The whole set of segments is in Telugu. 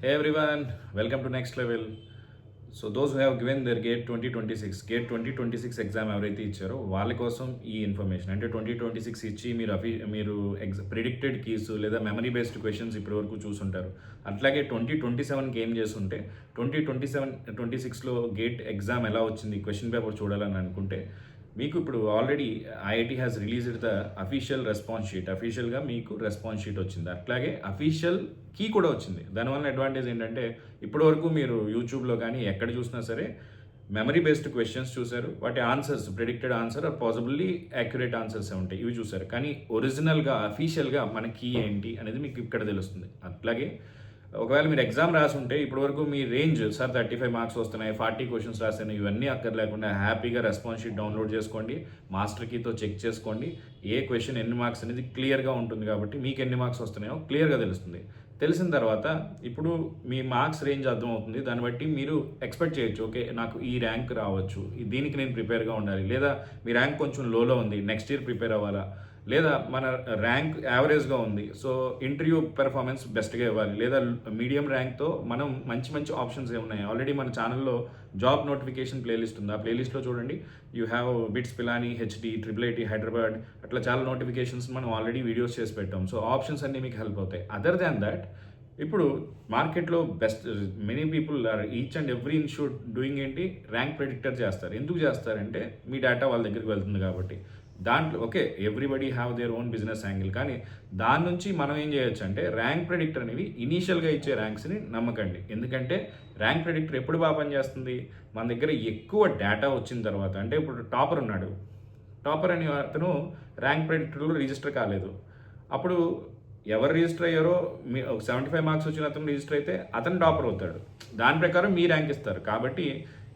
Hey everyone, welcome to Next Level. So those who have given their GATE 2026 exam ఎవరైతే ఇచ్చారో వాళ్ళ కోసం ఈ ఇన్ఫర్మేషన్. అంటే 2026 ఇచ్చి మీరు ప్రిడిక్టెడ్ కీస్ లేదా మెమరీ బేస్డ్ క్వశ్చన్స్ ఇప్పటివరకు చూసుంటారు. అట్లాగే 2027కి ఏం చేస్తుంటే 2026లో గేట్ ఎగ్జామ్ ఎలా వచ్చింది క్వశ్చన్ పేపర్ చూడాలని అనుకుంటే మీకు ఇప్పుడు already IIT has released the official response sheet. అఫీషియల్గా మీకు రెస్పాన్స్ షీట్ వచ్చింది, అట్లాగే అఫీషియల్ కీ కూడా వచ్చింది. దానివల్ల అడ్వాంటేజ్ ఏంటంటే ఇప్పటివరకు మీరు యూట్యూబ్లో కానీ ఎక్కడ చూసినా సరే మెమరీ బేస్డ్ క్వశ్చన్స్ చూశారు, వాటి answers predicted answer are possibly accurate answers ఉంటాయి, ఇవి చూశారు. కానీ ఒరిజినల్గా అఫీషియల్గా మన కీ ఏంటి అనేది మీకు ఇక్కడ తెలుస్తుంది. అట్లాగే ఒకవేళ మీరు ఎగ్జామ్ రాసి ఉంటే ఇప్పటివరకు మీ రేంజ్ సార్ 35 మార్క్స్ వస్తున్నాయి, 40 క్వశ్చన్స్ రాసాను, ఇవన్నీ అక్కర్లేకుండా హ్యాపీగా రెస్పాన్స్ షీట్ డౌన్లోడ్ చేసుకోండి, మాస్టర్ కీతో చెక్ చేసుకోండి. ఏ క్వశ్చన్ ఎన్ని మార్క్స్ అనేది క్లియర్గా ఉంటుంది కాబట్టి మీకు ఎన్ని మార్క్స్ వస్తున్నాయో క్లియర్గా తెలుస్తుంది. తెలిసిన తర్వాత ఇప్పుడు మీ మార్క్స్ రేంజ్ అర్థమవుతుంది. దాన్ని బట్టి మీరు ఎక్స్పెక్ట్ చేయొచ్చు, ఓకే నాకు ఈ ర్యాంక్ రావచ్చు, దీనికి నేను ప్రిపేర్గా ఉండాలి, లేదా మీ ర్యాంక్ కొంచెం లోలో ఉంది, నెక్స్ట్ ఇయర్ ప్రిపేర్ అవ్వాలా, లేదా మన ర్యాంక్ యావరేజ్గా ఉంది, సో ఇంటర్వ్యూ పెర్ఫార్మెన్స్ బెస్ట్గా ఇవ్వాలి, లేదా మీడియం ర్యాంక్తో మనం మంచి ఆప్షన్స్ ఏమున్నాయి. ఆల్రెడీ మన ఛానల్లో జాబ్ నోటిఫికేషన్ ప్లేలిస్ట్ ఉంది, ఆ ప్లేలిస్ట్లో చూడండి. You have bits Pilani, HD, IIIT Hyderabad, అట్లా చాలా నోటిఫికేషన్స్ మనం ఆల్రెడీ వీడియోస్ చేసి పెట్టాం. సో ఆప్షన్స్ అన్నీ మీకు హెల్ప్ అవుతాయి. అదర్ దాన్ దాట్ ఇప్పుడు మార్కెట్లో best many people are each and every institute doing ఏంటి, ర్యాంక్ ప్రెడిక్టర్ చేస్తారు. ఎందుకు చేస్తారంటే మీ డేటా వాళ్ళ దగ్గరికి వెళ్తుంది కాబట్టి. దాంట్లో okay everybody have their own business angle, కానీ దాని నుంచి మనం ఏం చేయొచ్చు అంటే ర్యాంక్ ప్రెడిక్టర్ అనేవి ఇనీషియల్గా ఇచ్చే ర్యాంక్స్ని నమ్మకండి. ఎందుకంటే ర్యాంక్ ప్రెడిక్టర్ ఎప్పుడు బాగా పనిచేస్తుంది, మన దగ్గర ఎక్కువ డేటా వచ్చిన తర్వాత. అంటే ఇప్పుడు టాపర్ ఉన్నాడు, టాపర్ అనే అతను ర్యాంక్ ప్రెడిక్టర్లో రిజిస్టర్ కాలేదు, అప్పుడు ఎవరు రిజిస్టర్ అయ్యారో మీ 75 మార్క్స్ వచ్చిన అతను రిజిస్టర్ అయితే అతను టాపర్ అవుతాడు, దాని ప్రకారం మీ ర్యాంక్ ఇస్తారు. కాబట్టి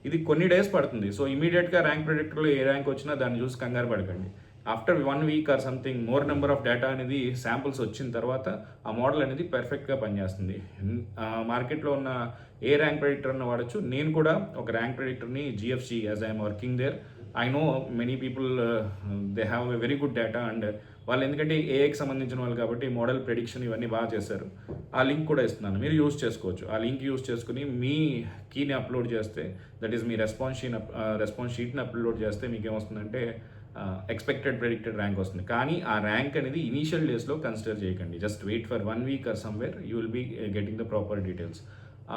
ఇది కొన్ని డేస్ పడుతుంది. సో ఇమీడియట్గా ర్యాంక్ ప్రెడిక్టర్లో ఏ ర్యాంక్ వచ్చినా దాన్ని చూసి కంగారు పడకండి. After 1 week or something more number of data అనేది శాంపుల్స్ వచ్చిన తర్వాత ఆ మోడల్ అనేది పర్ఫెక్ట్గా పనిచేస్తుంది. మార్కెట్లో ఉన్న ఏ ర్యాంక్ ప్రెడిక్టర్ అన్న వాడచ్చు. నేను కూడా ఒక ర్యాంక్ ప్రెడిక్టర్ని GFC as I'm working there, I know many people they have a very good data, and వాళ్ళు ఎందుకంటే ఏఐకి సంబంధించిన వాళ్ళు కాబట్టి మోడల్ ప్రెడిక్షన్ ఇవన్నీ బాగా చేశారు. ఆ లింక్ కూడా ఇస్తున్నాను, మీరు యూజ్ చేసుకోవచ్చు. ఆ లింక్ యూజ్ చేసుకుని మీ కీని అప్లోడ్ చేస్తే, దట్ ఈస్ మీ రెస్పాన్స్ షీట్ని అప్లోడ్ చేస్తే మీకు ఏమొస్తుందంటే ఎక్స్పెక్టెడ్ ప్రెడిక్టెడ్ ర్యాంక్ వస్తుంది. కానీ ఆ ర్యాంక్ అనేది ఇనీషియల్ డేస్లో కన్సిడర్ చేయకండి. Just wait for 1 week or somewhere, you will be getting the proper details.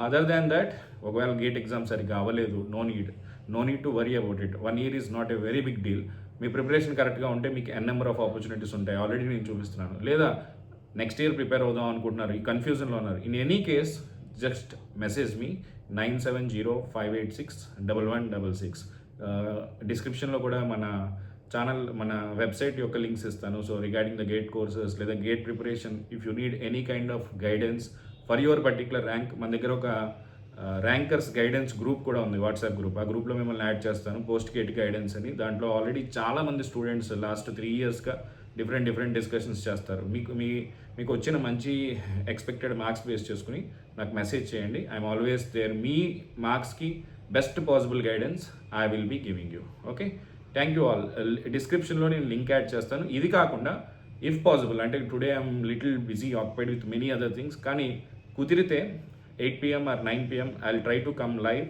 Other than that ఒకవేళ గేట్ ఎగ్జామ్ సరిగ్గా అవ్వలేదు, no need to worry about it. 1 year is not a very big deal. మీ ప్రిపరేషన్ కరెక్ట్గా ఉంటే మీకు నెంబర్ ఆఫ్ ఆపర్చునిటీస్ ఉంటాయి, ఆల్రెడీ నేను చూపిస్తున్నాను. లేదా నెక్స్ట్ ఇయర్ ప్రిపేర్ అవుదాం అనుకుంటున్నారు, ఈ కన్ఫ్యూజన్లో ఉన్నారు, in any case just message me 9705861166. డిస్క్రిప్షన్లో కూడా మన ఛానల్ మన వెబ్సైట్ యొక్క లింక్స్ ఇస్తాను. So regarding the gate courses లేదా gate preparation, if you need any kind of guidance for your particular rank, మన దగ్గర ఒక ర్యాంకర్స్ గైడెన్స్ గ్రూప్ కూడా ఉంది, వాట్సాప్ గ్రూప్. ఆ గ్రూప్లో మిమ్మల్ని యాడ్ చేస్తాను, పోస్ట్ గేట్ గైడెన్స్ అని. దాంట్లో ఆల్రెడీ చాలామంది స్టూడెంట్స్ లాస్ట్ 3 yearsగా డిఫరెంట్ డిస్కషన్స్ చేస్తారు. మీకు వచ్చిన మంచి ఎక్స్పెక్టెడ్ మార్క్స్ బేస్ చేసుకుని నాకు మెసేజ్ చేయండి. I'm always there. మీ మార్క్స్కి best possible guidance I will be giving you. Okay, thank you all. డిస్క్రిప్షన్లో నేను లింక్ యాడ్ చేస్తాను. ఇది కాకుండా ఇఫ్ పాసిబుల్, అంటే today I'm little busy occupied with many other things, కానీ కుదిరితే 8 PM or 9 PM I'll try to come live,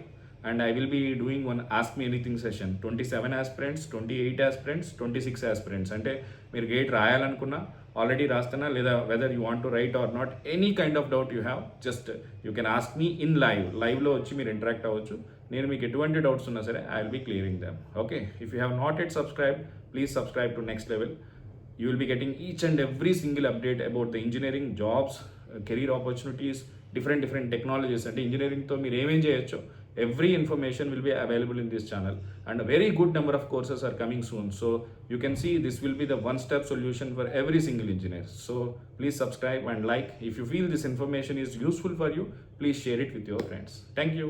and I will be doing one Ask Me Anything session. 27 aspirants, 28 aspirants, 26 aspirants. అంటే మీరు గేట్ రాయాలనుకున్నా, ఆల్రెడీ రాస్తున్నా, లేదా whether you want to right are not, any kind of doubt you have, just you can ask me in లైవ్లో వచ్చి మీరు ఇంటరాక్ట్ అవ్వచ్చు. నేను మీకు ఎటువంటి డౌట్స్ ఉన్నా సరే I will be clearing them. Okay, if you have not yet subscribe, please subscribe to next level. You will be getting each and every single update about the engineering jobs, career opportunities, different technologies. And engineering to meer em cheyocho, every information will be available in this channel, and a very good number of courses are coming soon. So you can see this will be the one-step solution for every single engineer. So please subscribe and like. If you feel this information is useful for you, please share it with your friends. Thank you.